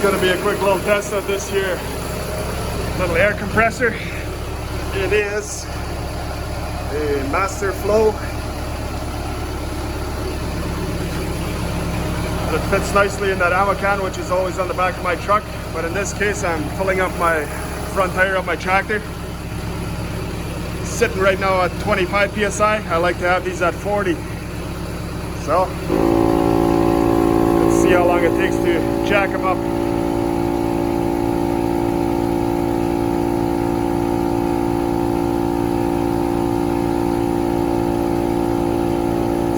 going to be a quick little test of this here little air compressor. It is a Master Flow. It fits nicely in that ammo can, which is always on the back of my truck, but in this case I'm filling up my front tire of my tractor. Sitting right now at 25 psi. I like to have these at 40. So let's see how long it takes to jack them up.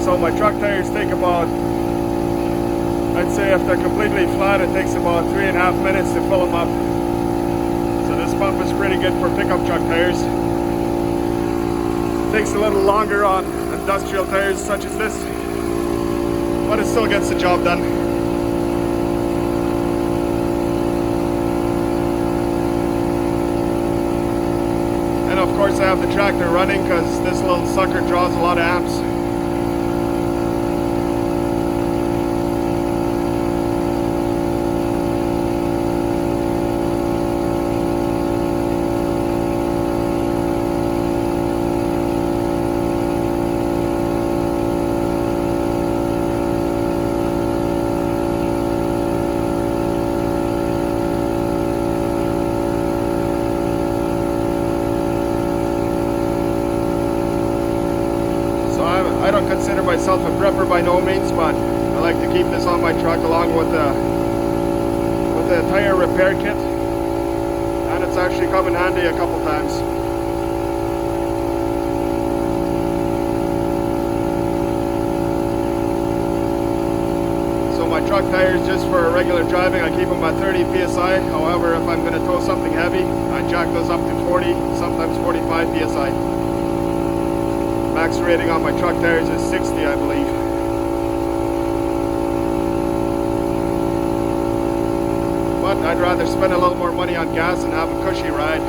So my truck tires take about, I'd say if they're completely flat, it takes about 3.5 minutes to fill them up. So this pump is pretty good for pickup truck tires. It takes a little longer on industrial tires such as this, but it still gets the job done. And of course I have the tractor running because this little sucker draws a lot of amps. I don't consider myself a prepper by no means, but I like to keep this on my truck along with the tire repair kit, and it's actually come in handy a couple times. So my truck tires, just for regular driving, I keep them at 30 psi. However, if I'm going to tow something heavy, I jack those up to 40, sometimes 45 psi. Max rating on my truck tires is 60, I believe. But I'd rather spend a little more money on gas and have a cushy ride.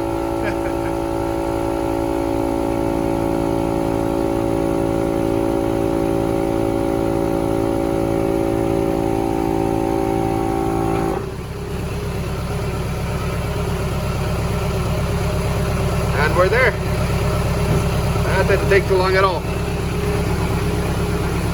And we're there. That didn't take too long at all.